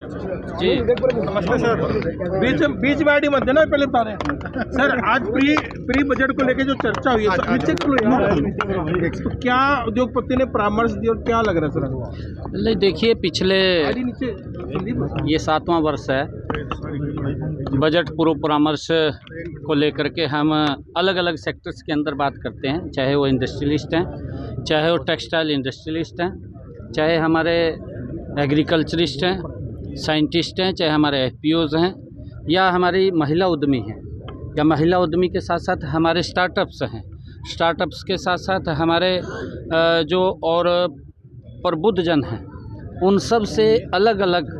जी नमस्ते सर। बीच में आईडी मत देना, पहले बता रहे हैं सर। आज प्री बजट को लेके जो चर्चा हुई है तो क्या उद्योगपति ने परामर्श दिया और क्या लग रहा है सर? नहीं, देखिए, पिछले आईडी नीचे ये 7वां वर्ष है बजट पूर्व परामर्श को लेकर के हम अलग अलग सेक्टर्स के अंदर बात करते हैं, चाहे वो इंडस्ट्रियलिस्ट हैं, चाहे वो टेक्सटाइल इंडस्ट्रियलिस्ट हैं, चाहे हमारे एग्रीकल्चरिस्ट हैं, साइंटिस्ट हैं, चाहे हमारे एफपीओज हैं, या हमारी महिला उद्यमी हैं, या महिला उद्यमी के साथ साथ हमारे स्टार्टअप्स हैं, स्टार्टअप्स के साथ साथ हमारे जो और प्रबुद्ध जन हैं, उन सब से अलग अलग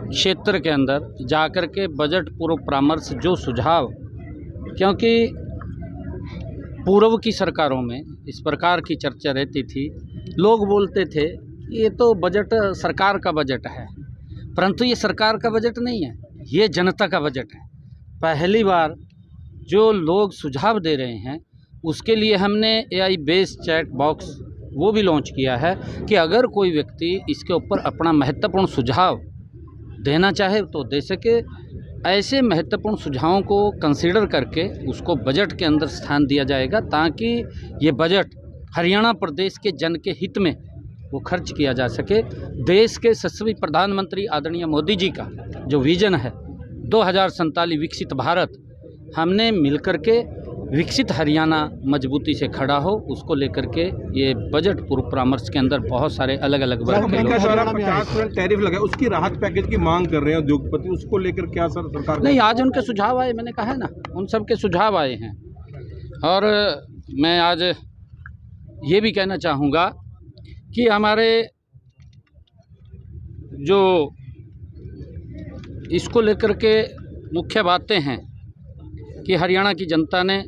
क्षेत्र के अंदर जाकर के बजट पूर्व परामर्श जो सुझाव, क्योंकि पूर्व की सरकारों में इस प्रकार की चर्चा रहती थी, लोग बोलते थे ये तो बजट सरकार का बजट है, परंतु ये सरकार का बजट नहीं है, ये जनता का बजट है। पहली बार जो लोग सुझाव दे रहे हैं उसके लिए हमने AI बेस्ड चैट बॉक्स वो भी लॉन्च किया है कि अगर कोई व्यक्ति इसके ऊपर अपना महत्वपूर्ण सुझाव देना चाहे तो दे सके। ऐसे महत्वपूर्ण सुझावों को कंसीडर करके उसको बजट के अंदर स्थान दिया जाएगा, ताकि ये बजट हरियाणा प्रदेश के जन के हित में वो खर्च किया जा सके। देश के यशस्वी प्रधानमंत्री आदरणीय मोदी जी का जो विज़न है 2047 विकसित भारत, हमने मिलकर के विकसित हरियाणा मजबूती से खड़ा हो, उसको लेकर के ये बजट पूर्व परामर्श के अंदर बहुत सारे अलग अलग वर्ग के लोग 50% टैरिफ लगा, उसकी राहत पैकेज की मांग कर रहे हैं उद्योगपति, उसको लेकर क्या सर सरकार? नहीं, आज उनके सुझाव आए, मैंने कहा है ना, उन सब के सुझाव आए हैं। और मैं आज ये भी कहना चाहूँगा कि हमारे जो इसको लेकर के मुख्य बातें हैं कि हरियाणा की जनता ने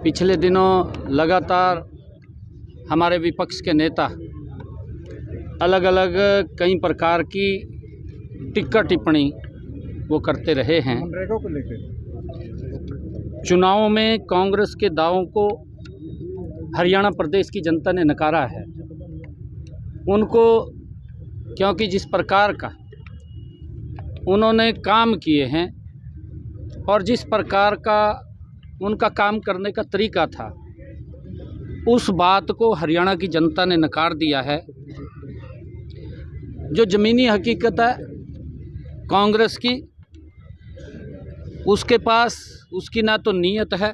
पिछले दिनों लगातार हमारे विपक्ष के नेता अलग अलग कई प्रकार की टिक्का टिप्पणी वो करते रहे हैं। चुनावों में कांग्रेस के दावों को हरियाणा प्रदेश की जनता ने नकारा है। उनको, क्योंकि जिस प्रकार का उन्होंने काम किए हैं और जिस प्रकार का उनका काम करने का तरीका था, उस बात को हरियाणा की जनता ने नकार दिया है। जो ज़मीनी हकीकत है कांग्रेस की, उसके पास उसकी ना तो नीयत है,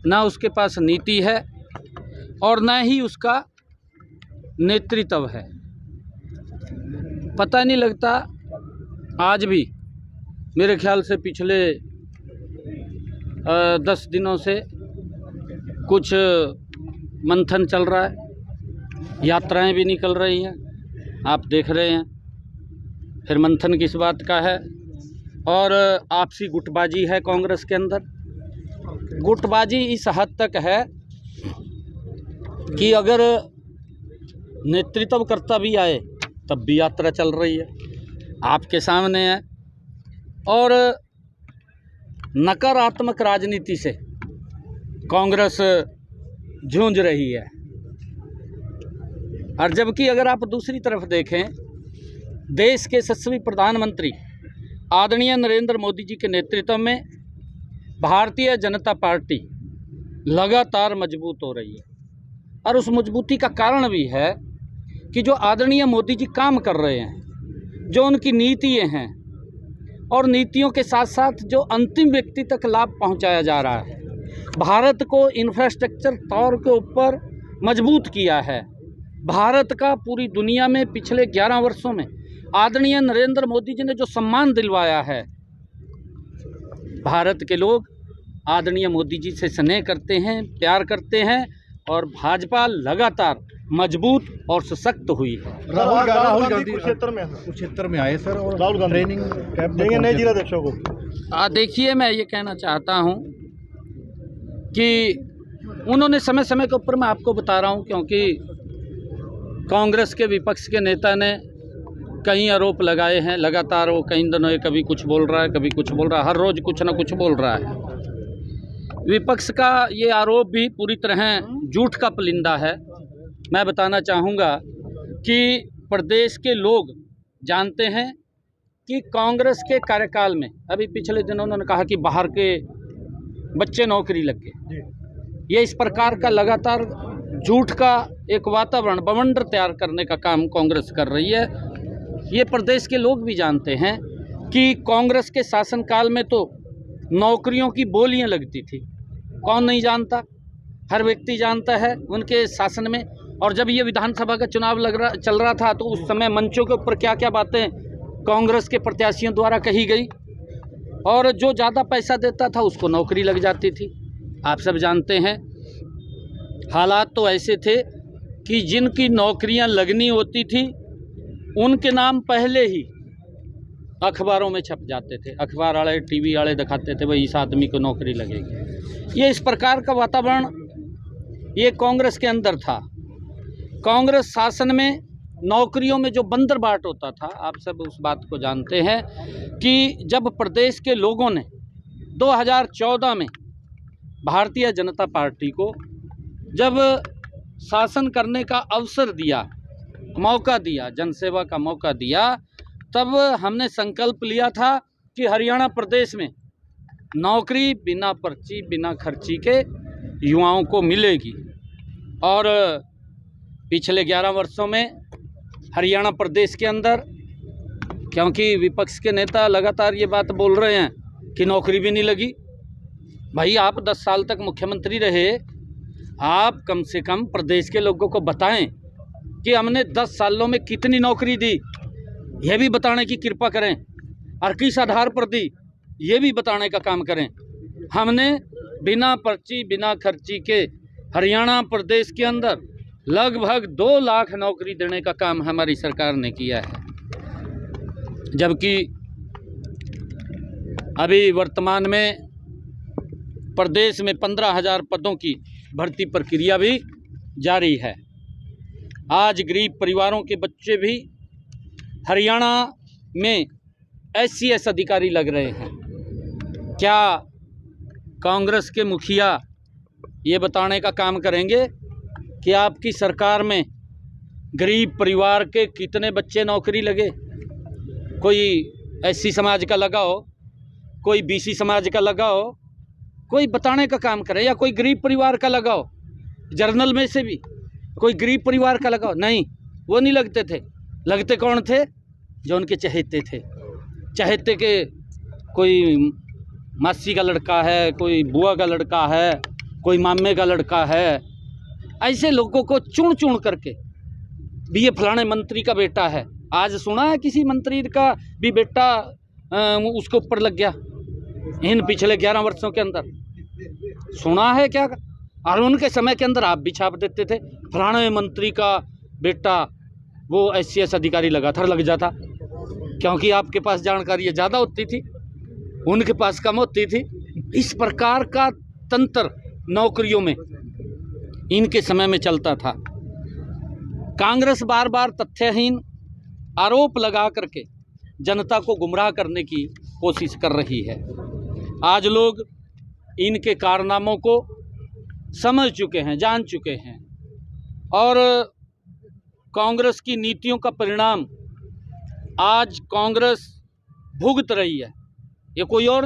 ना उसके पास नीति है, और ना ही उसका नेतृत्व है। पता नहीं लगता, आज भी मेरे ख्याल से पिछले 10 दिनों से कुछ मंथन चल रहा है, यात्राएं भी निकल रही हैं, आप देख रहे हैं। फिर मंथन किस बात का है, और आपसी गुटबाजी है कांग्रेस के अंदर। गुटबाजी इस हद तक है कि अगर नेतृत्व करता भी आए तब भी यात्रा चल रही है, आपके सामने है। और नकारात्मक राजनीति से कांग्रेस जूझ रही है। और जबकि अगर आप दूसरी तरफ देखें, देश के यशस्वी प्रधानमंत्री आदरणीय नरेंद्र मोदी जी के नेतृत्व में भारतीय जनता पार्टी लगातार मजबूत हो रही है। और उस मजबूती का कारण भी है कि जो आदरणीय मोदी जी काम कर रहे हैं, जो उनकी नीतियाँ हैं, और नीतियों के साथ साथ जो अंतिम व्यक्ति तक लाभ पहुंचाया जा रहा है, भारत को इंफ्रास्ट्रक्चर तौर के ऊपर मजबूत किया है। भारत का पूरी दुनिया में पिछले 11 वर्षों में आदरणीय नरेंद्र मोदी जी ने जो सम्मान दिलवाया है, भारत के लोग आदरणीय मोदी जी से स्नेह करते हैं, प्यार करते हैं, और भाजपा लगातार मजबूत और सशक्त हुई है। राहुल गांधी कुरुक्षेत्र में आए सर, और राहुल गांधी ट्रेनिंग कैंप देंगे नए जिलाध्यक्षों को। देखिए, मैं ये कहना चाहता हूँ कि उन्होंने समय समय के ऊपर, मैं आपको बता रहा हूँ, क्योंकि कांग्रेस के विपक्ष के नेता ने कई आरोप लगाए हैं लगातार। वो कई दिनों कभी कुछ बोल रहा है, कभी कुछ बोल रहा है, हर रोज़ कुछ ना कुछ बोल रहा है। विपक्ष का ये आरोप भी पूरी तरह झूठ का पुलिंदा है। मैं बताना चाहूँगा कि प्रदेश के लोग जानते हैं कि कांग्रेस के कार्यकाल में अभी पिछले दिनों उन्होंने कहा कि बाहर के बच्चे नौकरी लग गए। ये इस प्रकार का लगातार झूठ का एक वातावरण बवंडर तैयार करने का काम कांग्रेस कर रही है। ये प्रदेश के लोग भी जानते हैं कि कांग्रेस के शासनकाल में तो नौकरियों की बोलियां लगती थी। कौन नहीं जानता, हर व्यक्ति जानता है उनके शासन में। और जब ये विधानसभा का चुनाव चल रहा था तो उस समय मंचों के ऊपर क्या क्या बातें कांग्रेस के प्रत्याशियों द्वारा कही गई, और जो ज़्यादा पैसा देता था उसको नौकरी लग जाती थी। आप सब जानते हैं हालात तो ऐसे थे कि जिनकी नौकरियां लगनी होती थी उनके नाम पहले ही अखबारों में छप जाते थे। अखबार वाले टीवी वाले दिखाते थे भाई इस आदमी को नौकरी लगेगी। ये इस प्रकार का वातावरण ये कांग्रेस के अंदर था। कांग्रेस शासन में नौकरियों में जो बंदरबाट होता था, आप सब उस बात को जानते हैं कि जब प्रदेश के लोगों ने 2014 में भारतीय जनता पार्टी को जब शासन करने का अवसर दिया, मौका दिया, जनसेवा का मौका दिया, तब हमने संकल्प लिया था कि हरियाणा प्रदेश में नौकरी बिना पर्ची बिना खर्ची के युवाओं को मिलेगी। और पिछले 11 वर्षों में हरियाणा प्रदेश के अंदर, क्योंकि विपक्ष के नेता लगातार ये बात बोल रहे हैं कि नौकरी भी नहीं लगी। भाई आप 10 साल तक मुख्यमंत्री रहे, आप कम से कम प्रदेश के लोगों को बताएं कि हमने 10 सालों में कितनी नौकरी दी, यह भी बताने की कृपा करें। और किस आधार पर दी ये भी बताने का काम करें। हमने बिना पर्ची बिना खर्ची के हरियाणा प्रदेश के अंदर लगभग 2 लाख नौकरी देने का काम हमारी सरकार ने किया है। जबकि अभी वर्तमान में प्रदेश में 15,000 पदों की भर्ती प्रक्रिया भी जारी है। आज गरीब परिवारों के बच्चे भी हरियाणा में SCS अधिकारी लग रहे हैं। क्या कांग्रेस के मुखिया ये बताने का काम करेंगे कि आपकी सरकार में गरीब परिवार के कितने बच्चे नौकरी लगे? कोई SC समाज का लगा हो, कोई BC समाज का लगा हो, कोई बताने का काम करे। या कोई गरीब परिवार का लगा हो, जर्नल में से भी कोई गरीब परिवार का लगा हो। नहीं, वो नहीं लगते थे। लगते कौन थे? जो उनके चहेते थे। चहेते के कोई मासी का लड़का है, कोई बुआ का लड़का है, कोई मामे का लड़का है। ऐसे लोगों को चुन चुन करके भी ये फलाने मंत्री का बेटा है। आज सुना है किसी मंत्री का भी बेटा उसके ऊपर लग गया इन पिछले 11 वर्षों के अंदर? सुना है क्या? और उनके समय के अंदर आप भी छाप देते थे फलाने मंत्री का बेटा वो SCS अधिकारी लगा था, लग जाता, क्योंकि आपके पास जानकारी ज़्यादा होती थी, उनके पास कम होती थी। इस प्रकार का तंत्र नौकरियों में इनके समय में चलता था। कांग्रेस बार बार तथ्यहीन आरोप लगा करके जनता को गुमराह करने की कोशिश कर रही है। आज लोग इनके कारनामों को समझ चुके हैं, जान चुके हैं, और कांग्रेस की नीतियों का परिणाम आज कांग्रेस भुगत रही है। ये कोई और